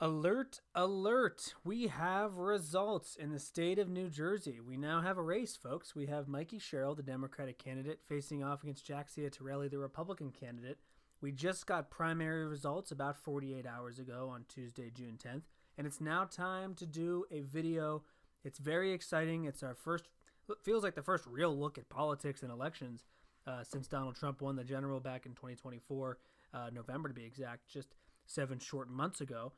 Alert, alert. We have results in the state of New Jersey. We now have a race, folks. We have Mikie Sherill, the Democratic candidate, facing off against Ciattarelli, the Republican candidate. We just got primary results about 48 hours ago on Tuesday, June 10th, and it's now time to do a video. It's very exciting. It's our first, feels like the first real look at politics and elections since Donald Trump won the general back in 2024, November to be exact, just 7 short months ago.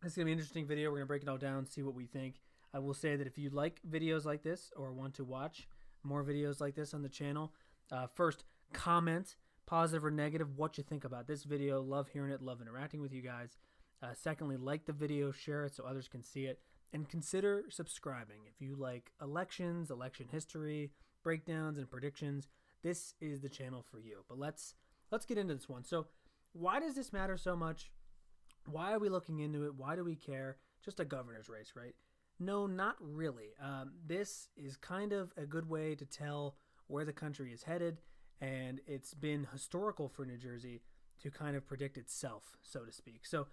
This is going to be an interesting video. We're going to break it all down, see what we think. I will say that if you like videos like this or want to watch more videos like this on the channel, first, comment, positive or negative, what you think about this video. Love hearing it, love interacting with you guys. Secondly, like the video, share it so others can see it, and consider subscribing. If you like elections, election history, breakdowns, and predictions, this is the channel for you. But let's get into this one. So why does this matter so much? Why are we looking into it? Why do we care? Just a governor's race, right? No, not really. This is kind of a good way to tell where the country is headed, and it's been historical for New Jersey to kind of predict itself, so to speak. So,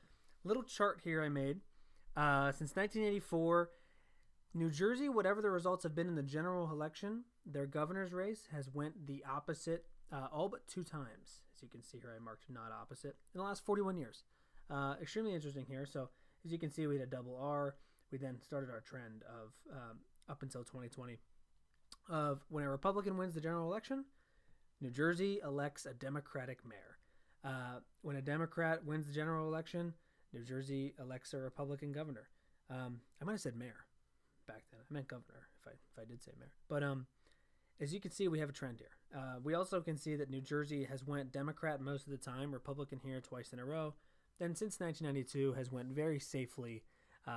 little chart here I made. Since 1984, New Jersey, whatever the results have been in the general election, their governor's race has went the opposite all but 2 times. As you can see here, I marked not opposite in the last 41 years. Extremely interesting here. So as you can see, we had a double R. We then started our trend of up until 2020 of when a Republican wins the general election, New Jersey elects a Democratic mayor. When a Democrat wins the general election, New Jersey elects a Republican governor. I might have said mayor back then. I meant governor if I did say mayor. But as you can see, we have a trend here. We also can see that New Jersey has went Democrat most of the time, Republican here twice in a row. Then since 1992 has went very safely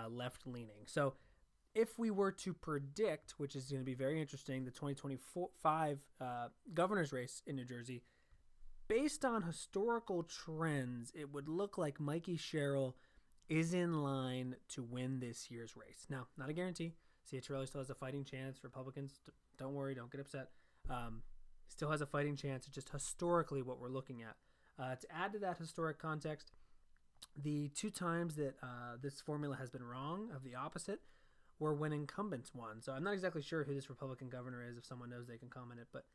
left-leaning. So if we were to predict, which is going to be very interesting, the 2025 governor's race in New Jersey, based on historical trends, it would look like Mikie Sherill is in line to win this year's race. Now, not a guarantee. Ciattarelli still has a fighting chance. Republicans, don't worry, don't get upset. Still has a fighting chance. It's just historically what we're looking at. To add to that historic context, the 2 times that this formula has been wrong, of the opposite, were when incumbents won. So I'm not exactly sure who this Republican governor is. If someone knows, they can comment it. But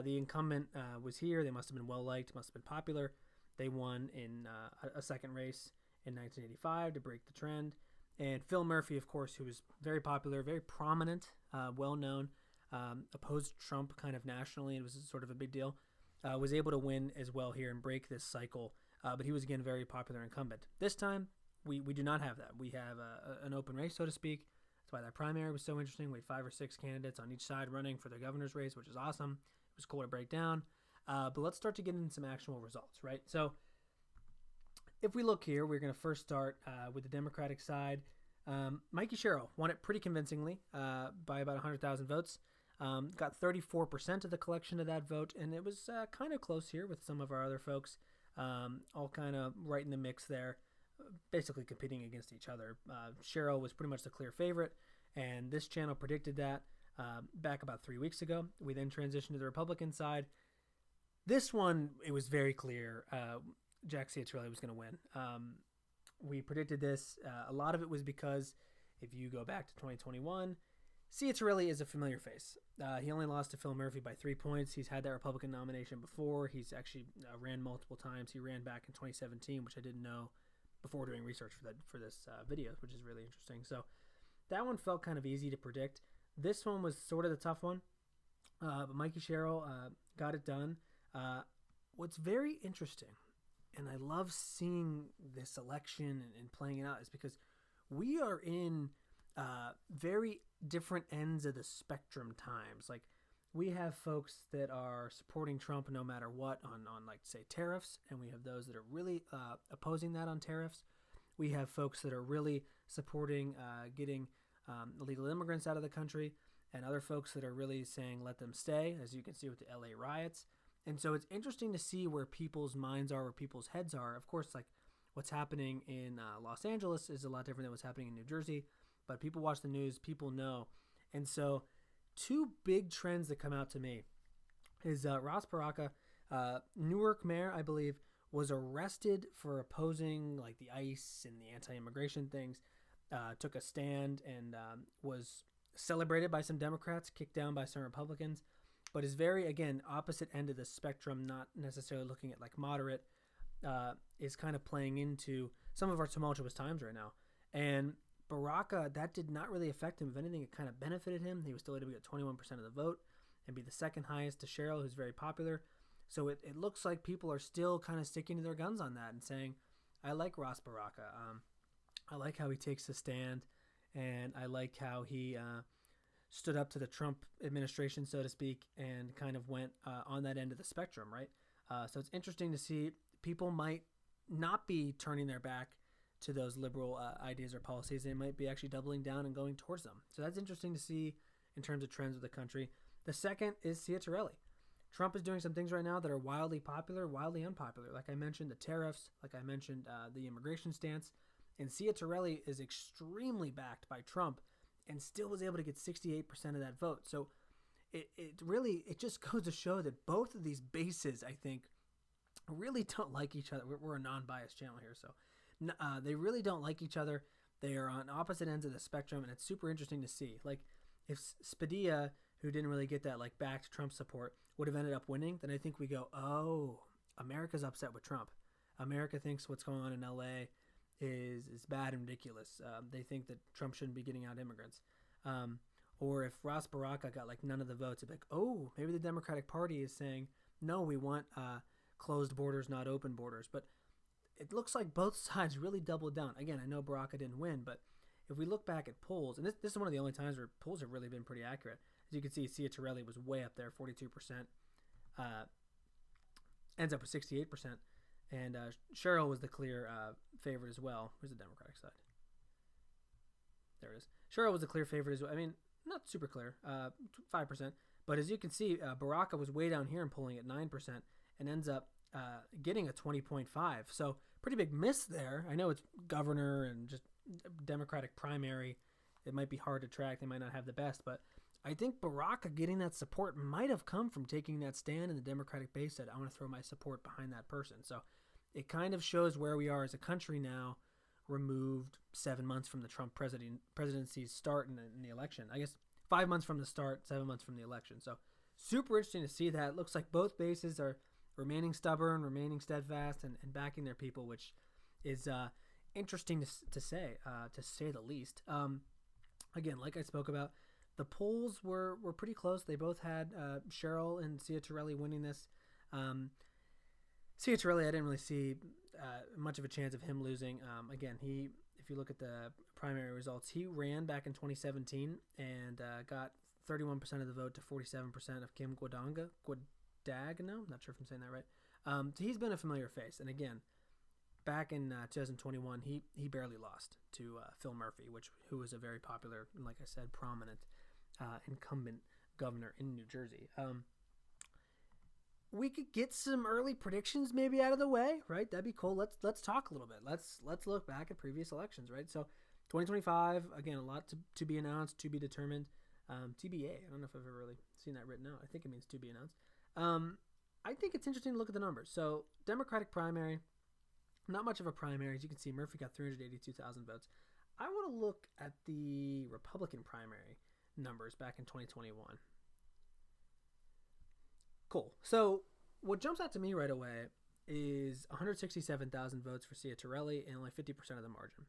the incumbent was here. They must have been well-liked, must have been popular. They won in a second race in 1985 to break the trend. And Phil Murphy, of course, who was very popular, very prominent, well-known, opposed Trump kind of nationally. It was sort of a big deal. Was able to win as well here and break this cycle. But he was, again, very popular incumbent. This time, we do not have that. We have an open race, so to speak. That's why that primary was so interesting. We had 5 or 6 candidates on each side running for the governor's race, which is awesome. It was cool to break down. But let's start to get into some actual results, right? So if we look here, we're going to first start with the Democratic side. Mikie Sherill won it pretty convincingly by about 100,000 votes. Got 34% of the collection of that vote, and it was kind of close here with some of our other folks. All kind of right in the mix there, basically competing against each other. Sherill was pretty much the clear favorite, and this channel predicted that back about 3 weeks ago. We then transitioned to the Republican side. This one, it was very clear Jack Ciattarelli was going to win. We predicted this. A lot of it was because if you go back to 2021, Ciattarelli is a familiar face. He only lost to Phil Murphy by 3 points. He's had that Republican nomination before. He's actually ran multiple times. He ran back in 2017, which I didn't know before doing research for this video, which is really interesting. So that one felt kind of easy to predict. This one was sort of the tough one, but Mikie Sherill got it done. What's very interesting, and I love seeing this election and playing it out, is because we are in very different ends of the spectrum times. Like, we have folks that are supporting Trump no matter what on like, say, tariffs, and we have those that are really opposing that on tariffs. We have folks that are really supporting getting illegal immigrants out of the country, and other folks that are really saying let them stay, as you can see with the LA riots. And so it's interesting to see where people's minds are, where people's heads are. Of course, like, what's happening in Los Angeles is a lot different than what's happening in New Jersey. But people watch the news, people know. And so 2 big trends that come out to me is Ross Baraka, Newark mayor, I believe, was arrested for opposing like the ICE and the anti-immigration things, took a stand and was celebrated by some Democrats, kicked down by some Republicans, but is very, again, opposite end of the spectrum, not necessarily looking at like moderate, is kind of playing into some of our tumultuous times right now. And Baraka, that did not really affect him. If anything, it kind of benefited him. He was still able to get 21% of the vote and be the second highest to Sherill, who's very popular. So it looks like people are still kind of sticking to their guns on that and saying, I like Ross Baraka. I like how he takes a stand, and I like how he stood up to the Trump administration, so to speak, and kind of went on that end of the spectrum, right? So it's interesting to see people might not be turning their back to those liberal ideas or policies. They might be actually doubling down and going towards them. So that's interesting to see in terms of trends of the country. The second is Ciattarelli. Trump is doing some things right now that are wildly popular, wildly unpopular. Like I mentioned, the tariffs, like I mentioned, the immigration stance. And Ciattarelli is extremely backed by Trump and still was able to get 68% of that vote. So it really just goes to show that both of these bases, I think, really don't like each other. We're a non-biased channel here, so they really don't like each other. They are on opposite ends of the spectrum, and it's super interesting to see. Like, if Spadilla, who didn't really get that like backed Trump support, would have ended up winning, then I think we go, oh, America's upset with Trump. America thinks what's going on in LA is bad and ridiculous. They think that Trump shouldn't be getting out immigrants. Or if Ross Baraka got like none of the votes, it'd be like, oh, maybe the Democratic Party is saying, no, we want closed borders, not open borders. But it looks like both sides really doubled down. Again, I know Baraka didn't win, but if we look back at polls, and this is one of the only times where polls have really been pretty accurate. As you can see, Ciattarelli was way up there, 42%. Ends up with 68%. And Sherill was the clear favorite as well. Where's the Democratic side? There it is. Sherill was the clear favorite as well. I mean, not super clear, 5%. But as you can see, Baraka was way down here and polling at 9% and ends up getting a 20.5. So pretty big miss there. I know it's governor and just Democratic primary. It might be hard to track. They might not have the best. But I think Baraka getting that support might have come from taking that stand, and the Democratic base said, I want to throw my support behind that person. So it kind of shows where we are as a country now, removed 7 months from the Trump presidency's start in the election. I guess 5 months from the start, 7 months from the election. So super interesting to see that. It looks like both bases are remaining stubborn, remaining steadfast, and backing their people, which is interesting to say the least. Again, like I spoke about, the polls were pretty close. They both had Sherill and Ciattarelli winning this. Ciattarelli, I didn't really see much of a chance of him losing. Again, if you look at the primary results, he ran back in 2017 and got 31% of the vote to 47% of Kim Guadagno. I'm not sure if I'm saying that right. So he's been a familiar face. And again, back in 2021, he barely lost to Phil Murphy, who was a very popular, and like I said, prominent incumbent governor in New Jersey. We could get some early predictions maybe out of the way, right? That'd be cool. Let's talk a little bit. Let's look back at previous elections, right? So 2025, again, a lot to be announced, to be determined. TBA. I don't know if I've ever really seen that written out. I think it means to be announced. I think it's interesting to look at the numbers. So Democratic primary, not much of a primary. As you can see, Murphy got 382,000 votes. I want to look at the Republican primary numbers back in 2021. Cool. So what jumps out to me right away is 167,000 votes for Ciattarelli and only 50% of the margin.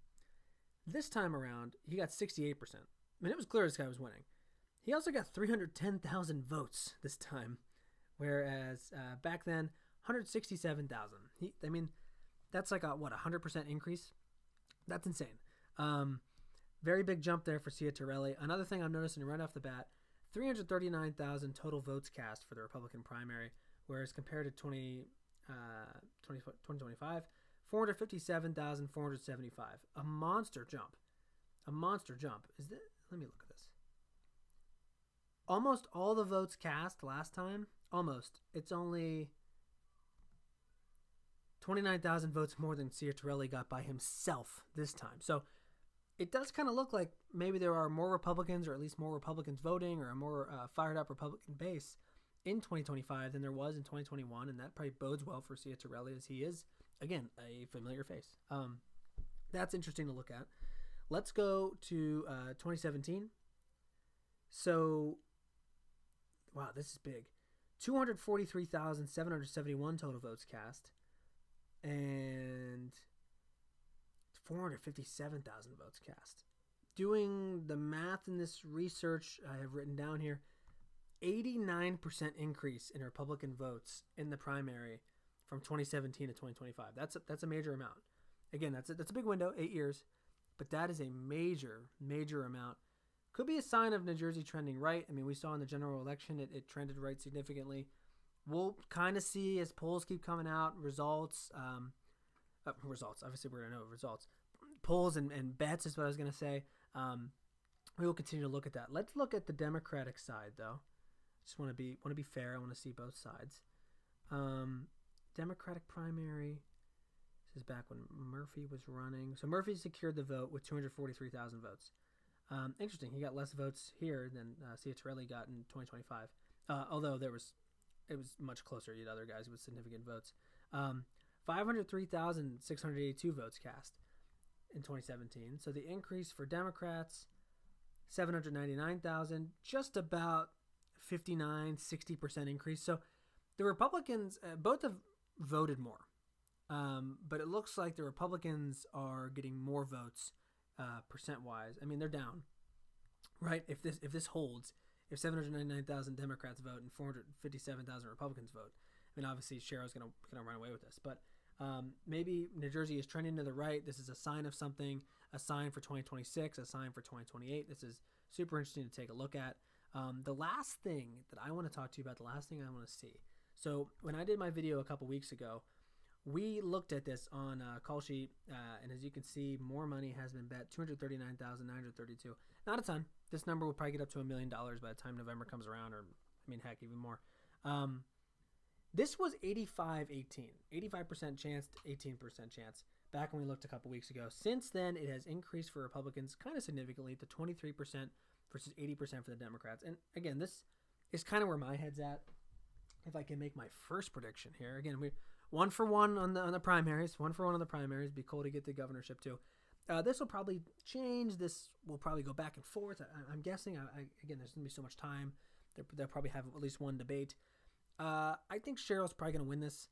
This time around, he got 68%. I mean, it was clear this guy was winning. He also got 310,000 votes this time, whereas back then, 167,000. I mean, that's like a 100% increase? That's insane. Very big jump there for Ciattarelli. Another thing I'm noticing right off the bat, 339,000 total votes cast for the Republican primary, whereas compared to 2025, 457,475. A monster jump. Let me look at this. Almost all the votes cast last time, it's only 29,000 votes more than Ciattarelli got by himself this time. So it does kind of look like maybe there are more Republicans, or at least more Republicans voting, or a more fired up Republican base in 2025 than there was in 2021, and that probably bodes well for Ciattarelli, as he is again, a familiar face. That's interesting to look at. Let's go to 2017. So, wow, this is big. 243,771 total votes cast and 457,000 votes cast. Doing the math in this research I have written down here, 89% increase in Republican votes in the primary from 2017 to 2025. That's a major amount. Again, that's a big window, 8 years, but that is a major amount. Could be a sign of New Jersey trending right. I mean, we saw in the general election it trended right significantly. We'll kind of see as polls keep coming out, results. Obviously, we're going to know results. Polls and bets is what I was going to say. We will continue to look at that. Let's look at the Democratic side, though. Just want to be fair. I want to see both sides. Democratic primary. This is back when Murphy was running. So Murphy secured the vote with 243,000 votes. Interesting. He got less votes here than Ciattarelli got in 2025. Although it was much closer to the other guys with significant votes. 503,682 votes cast in 2017. So the increase for Democrats, 799,000, just about 60% increase. So the Republicans both have voted more. But it looks like the Republicans are getting more votes percent-wise. I mean, they're down, right? If this holds, if 799,000 Democrats vote and 457,000 Republicans vote, I mean, obviously Sherrill's gonna run away with this. But maybe New Jersey is trending to the right. This is a sign of something, a sign for 2026, a sign for 2028. This is super interesting to take a look at. The last thing that I want to talk to you about, the last thing I want to see. So when I did my video a couple weeks ago, we looked at this on Call Sheet, and as you can see, more money has been bet, 239,932. Not a ton. This number will probably get up to $1 million by the time November comes around, or, I mean, heck, even more. This was 85-18. 85% chance to 18% chance back when we looked a couple weeks ago. Since then, it has increased for Republicans kind of significantly to 23% versus 80% for the Democrats. And again, this is kind of where my head's at. If I can make my first prediction here. Again, we 1 for 1 on the primaries. 1 for 1 on the primaries. Be cool to get the governorship too. This will probably change. This will probably go back and forth. I'm guessing. Again, there's going to be so much time. They'll probably have at least one debate. I think Sherrill's probably going to win this.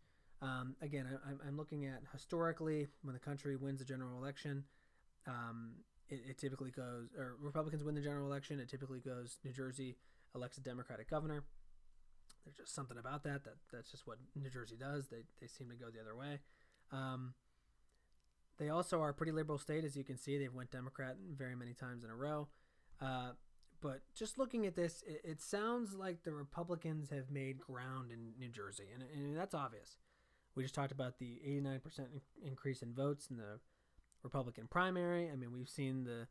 Again, I'm looking at historically when the country wins the general election, it typically goes, or Republicans win the general election. It typically goes New Jersey elects a Democratic governor. There's just something about that's just what New Jersey does. They seem to go the other way. They also are a pretty liberal state, as you can see. They've went Democrat very many times in a row. But just looking at this, it sounds like the Republicans have made ground in New Jersey, and that's obvious. We just talked about the 89% increase in votes in the Republican primary. I mean, we've seen the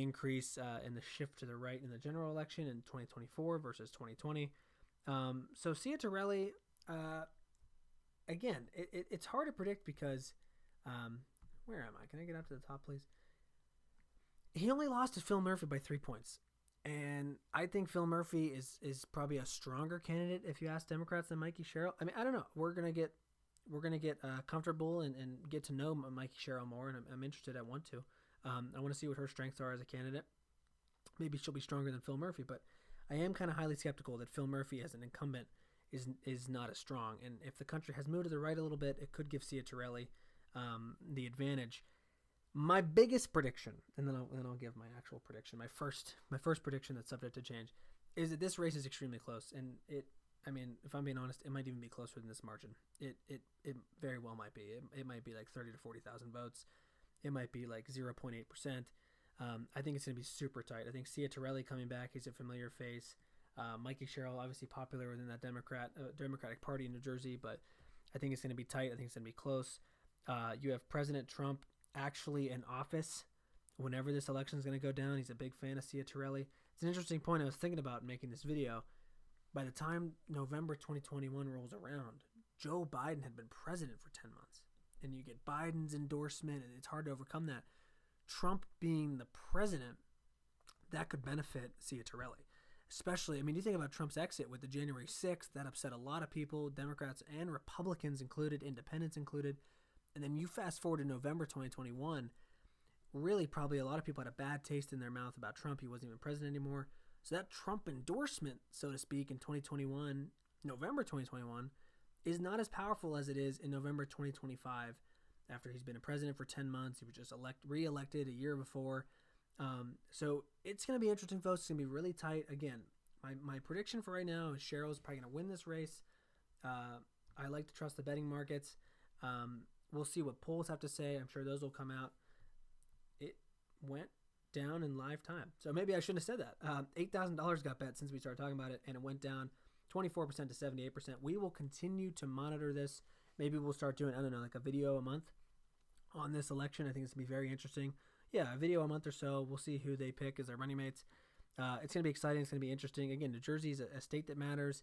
increase in the shift to the right in the general election in 2024 versus 2020. So Ciattarelli, again, it's hard to predict because, where am I? Can I get up to the top, please? He only lost to Phil Murphy by 3 points. And I think Phil Murphy is probably a stronger candidate if you ask Democrats than Mikie Sherill. I mean, I don't know. We're gonna get comfortable and get to know Mikie Sherill more, and I'm interested. I want to. I want to see what her strengths are as a candidate. Maybe she'll be stronger than Phil Murphy, but I am kind of highly skeptical that Phil Murphy as an incumbent is not as strong. And if the country has moved to the right a little bit, it could give Ciattarelli the advantage. My biggest prediction, and then I'll give my actual prediction. My first prediction that's subject to change is that this race is extremely close, and I mean, if I'm being honest, it might even be closer than this margin. It very well might be. It might be like 30 to 40,000 votes. It might be like 0.8%. I think it's going to be super tight. I think Ciattarelli coming back, he's a familiar face. Mikie Sherill, obviously popular within that Democratic Party in New Jersey, but I think it's going to be tight. I think it's going to be close. You have President Trump actually in office whenever this election is going to go down. He's a big fan of Ciattarelli. It's an interesting point I was thinking about making this video. By the time November 2021 rolls around, Joe Biden had been president for 10 months. And you get Biden's endorsement, and it's hard to overcome that. Trump being the president, that could benefit Ciattarelli. Especially, I mean, you think about Trump's exit with the January 6th, that upset a lot of people, Democrats and Republicans included, independents included. And then you fast forward to November 2021, really probably a lot of people had a bad taste in their mouth about Trump. He wasn't even president anymore. So that Trump endorsement, so to speak, in 2021, November 2021, is not as powerful as it is in November 2025 after he's been a president for 10 months. He was just re-elected a year before. So it's going to be interesting, folks. It's going to be really tight. Again, my prediction for right now is Sherill's probably going to win this race. I like to trust the betting markets. We'll see what polls have to say. I'm sure those will come out. It went down in live time. So maybe I shouldn't have said that. $8,000 got bet since we started talking about it, and it went down 24% to 78%. We will continue to monitor this. Maybe we'll start doing, I don't know, like a video a month on this election. I think it's going to be very interesting. Yeah, a video a month or so. We'll see who they pick as their running mates. It's going to be exciting. It's going to be interesting. Again, New Jersey is a state that matters,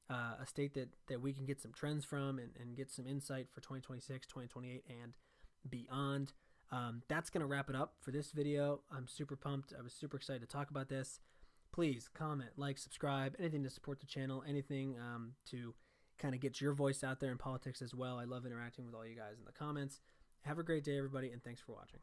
a state that we can get some trends from and get some insight for 2026, 2028, and beyond. That's going to wrap it up for this video. I'm super pumped. I was super excited to talk about this. Please comment, like, subscribe, anything to support the channel, anything to kind of get your voice out there in politics as well. I love interacting with all you guys in the comments. Have a great day, everybody, and thanks for watching.